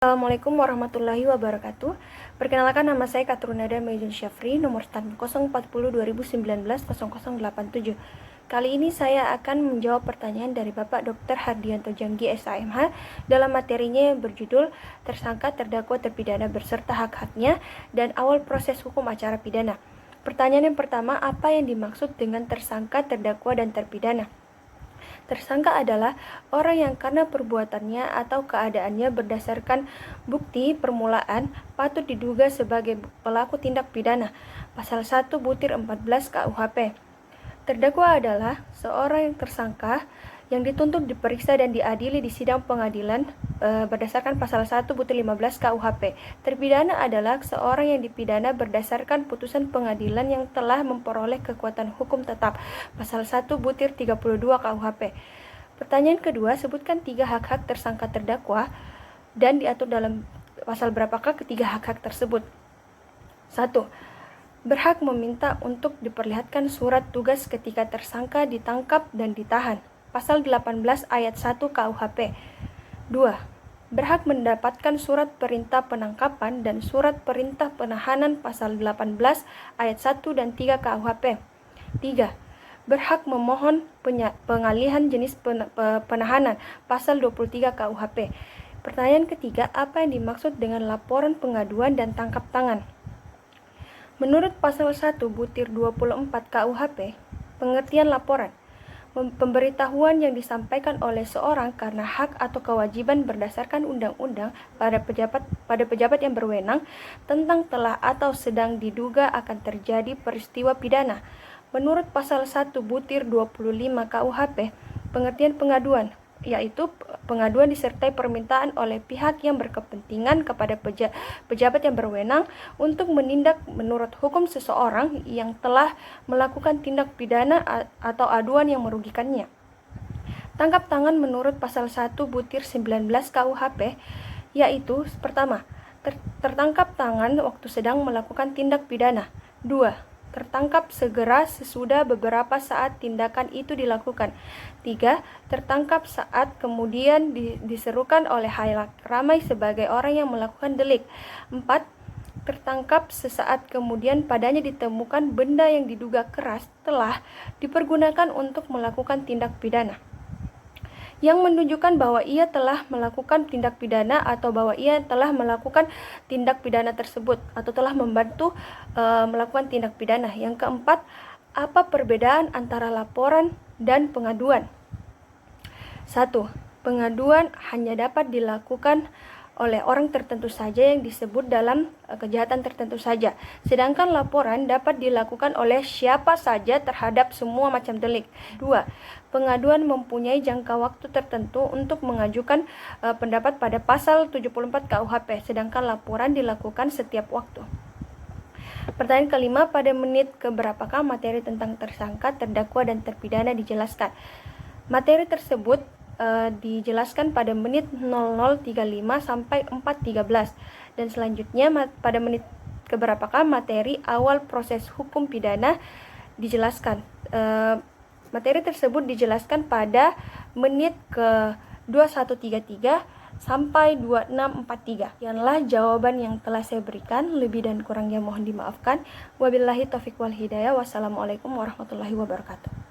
Assalamualaikum warahmatullahi wabarakatuh. Perkenalkan, nama saya Katrunada Mejun Syafri, nomor STAN 040-2019-0087. Kali ini saya akan menjawab pertanyaan dari Bapak Dr. Hardianto Janggi SAMH dalam materinya yang berjudul Tersangka, Terdakwa, Terpidana beserta hak-haknya dan awal proses hukum acara pidana. Pertanyaan yang pertama, apa yang dimaksud dengan tersangka, terdakwa, dan terpidana? Tersangka adalah orang yang karena perbuatannya atau keadaannya berdasarkan bukti permulaan patut diduga sebagai pelaku tindak pidana. Pasal 1-14 KUHP. Terdakwa adalah seorang yang tersangka yang dituntut, diperiksa, dan diadili di sidang pengadilan berdasarkan pasal 1-15 KUHP. Terpidana adalah seorang yang dipidana berdasarkan putusan pengadilan yang telah memperoleh kekuatan hukum tetap. Pasal 1-32 KUHP. Pertanyaan kedua, sebutkan 3 hak-hak tersangka terdakwa dan diatur dalam pasal berapakah ketiga hak-hak tersebut. 1. Berhak meminta untuk diperlihatkan surat tugas ketika tersangka ditangkap dan ditahan. Pasal 18 ayat 1 KUHP. 2. Berhak mendapatkan surat perintah penangkapan dan surat perintah penahanan. Pasal 18 ayat 1 dan 3 KUHP. 3. Berhak memohon pengalihan jenis penahanan. Pasal 23 KUHP. Pertanyaan ketiga, apa yang dimaksud dengan laporan, pengaduan, dan tangkap tangan? Menurut pasal 1-24 KUHP, pengertian laporan, pemberitahuan yang disampaikan oleh seorang karena hak atau kewajiban berdasarkan undang-undang pada pejabat yang berwenang tentang telah atau sedang diduga akan terjadi peristiwa pidana. Menurut pasal 1-25 KUHP, pengertian pengaduan yaitu pengaduan disertai permintaan oleh pihak yang berkepentingan kepada pejabat yang berwenang untuk menindak menurut hukum seseorang yang telah melakukan tindak pidana atau aduan yang merugikannya. Tangkap tangan menurut pasal 1-19 KUHP yaitu pertama, tertangkap tangan waktu sedang melakukan tindak pidana. 2. Tertangkap segera sesudah beberapa saat tindakan itu dilakukan. 3. Tertangkap saat kemudian diserukan oleh halayak ramai sebagai orang yang melakukan delik. 4. Tertangkap sesaat kemudian padanya ditemukan benda yang diduga keras telah dipergunakan untuk melakukan tindak pidana, yang menunjukkan bahwa ia telah melakukan tindak pidana atau bahwa ia telah melakukan tindak pidana tersebut atau telah membantu melakukan tindak pidana. Yang keempat, apa perbedaan antara laporan dan pengaduan? 1. Pengaduan hanya dapat dilakukan oleh orang tertentu saja yang disebut dalam kejahatan tertentu saja. Sedangkan laporan dapat dilakukan oleh siapa saja terhadap semua macam delik. 2. Pengaduan mempunyai jangka waktu tertentu untuk mengajukan pendapat pada pasal 74 KUHP, sedangkan laporan dilakukan setiap waktu. Pertanyaan kelima, pada menit keberapakah materi tentang tersangka, terdakwa, dan terpidana dijelaskan? Materi tersebut dijelaskan pada menit 00.35 sampai 4.13, dan selanjutnya pada menit keberapakah materi awal proses hukum pidana dijelaskan. Materi tersebut dijelaskan pada menit ke 21.33 sampai 26.43. Sekianlah jawaban yang telah saya berikan. Lebih dan kurangnya mohon dimaafkan. Wabillahi taufiq wal hidayah. Wassalamualaikum warahmatullahi wabarakatuh.